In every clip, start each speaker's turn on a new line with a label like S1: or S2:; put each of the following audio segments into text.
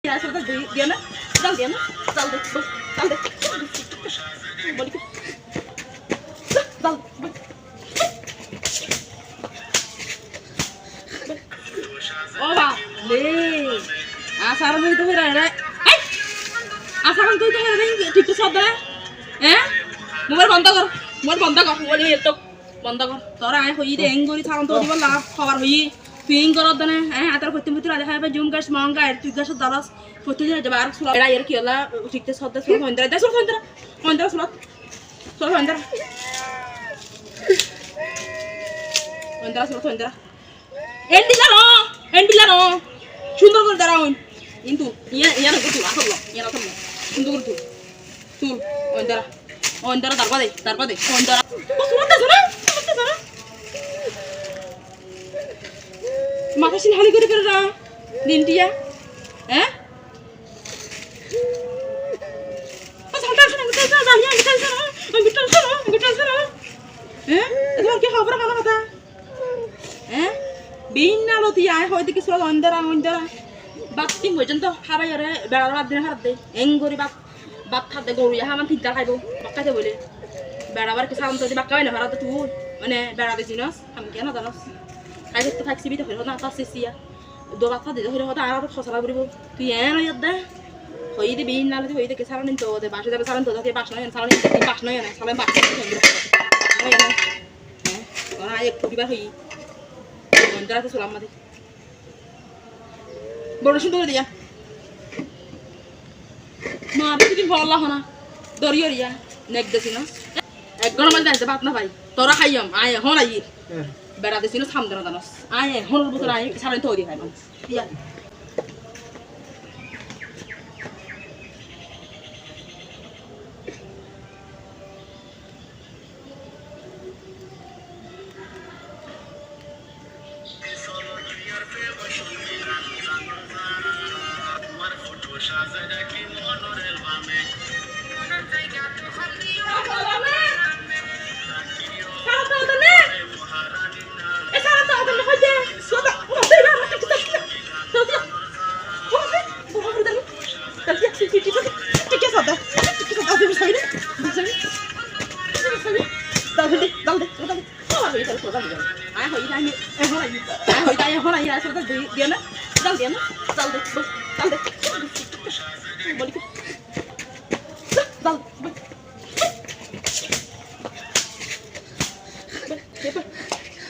S1: Ya sudah dia na, dal dia na, dal deh, dal deh, balik, dal, oh bah, le, asaran itu hira hira, asaran itu hira hira, ঠিক তো সব দেয়, mobile বন্ধ কর, mobile এটা বন্ধ কর, তোরা আয় হই দে এঙ্গরি ছাড়ন তো দিবা লাভ খবর হই, ফিং করত না, আতার করতে মিত্র আজ খাইবে জুম গাছ মঙ্গা এর তুই গাছ দালাস করতে দিন যাবার সুলা এরা এর কি হলা ঠিক তো সব সুলা হইন্দরা দে সুলা হইন্দরা সুলা হইন্দরা এন্ডিলা নো সুন্দর করে দাঁড়াউন কিন্তু ইয়া না কিছু আসল ইয়া না সুন্দর করে তুল হইন্দরা দাঁড়বা দে হইন্দরা সুলা দে না মাথা সিল হালি করে রা দিনটিয়া সালটা শুনে গেছে জানিয়া গেছে না এবার কি খবর কানা কথা বিনা লতি আয় হয়তো কিছু অন্দরা বাতি পর্যন্ত খাবাই আরে বেড়ার বাদ দিন হারাত দে এঙ্গরি বাত খাতে গরু হামান তিনটা খাইব বাক্কাতে বলে বেড়াবার কি সালাম তো বাক্কা হয় না ভাড়া তো তুই মানে বেড়াতে চিনস আমি কেন জানস খাই তো থাকছি বিতে হইল না তার শেষিয়া দো বাচ্চা দিতে হইল হয়তো আর খসলা করিব তুই এন হইত দে হইতে বিন নালে হইতে কে সালাম তো দে বাসে যাবে সালাম তো দে বাস নয় না সালাম বাস নয় না ওরা এক পরিবার হই মন্দিরা তো সালাম মাদি বড় সুন্দর দিয়া মা দিদি ভালো না দরিয়া নেক দেছি না এক গণ মাঝে যাইতে বাত না ভাই তোরা খাইয়াম আয় হন আই বেড়া দেছি না সামনে না জানাস আয় হন বছর আয় সারাই তো দি খাই মানুষ ইয়া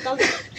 S1: Dal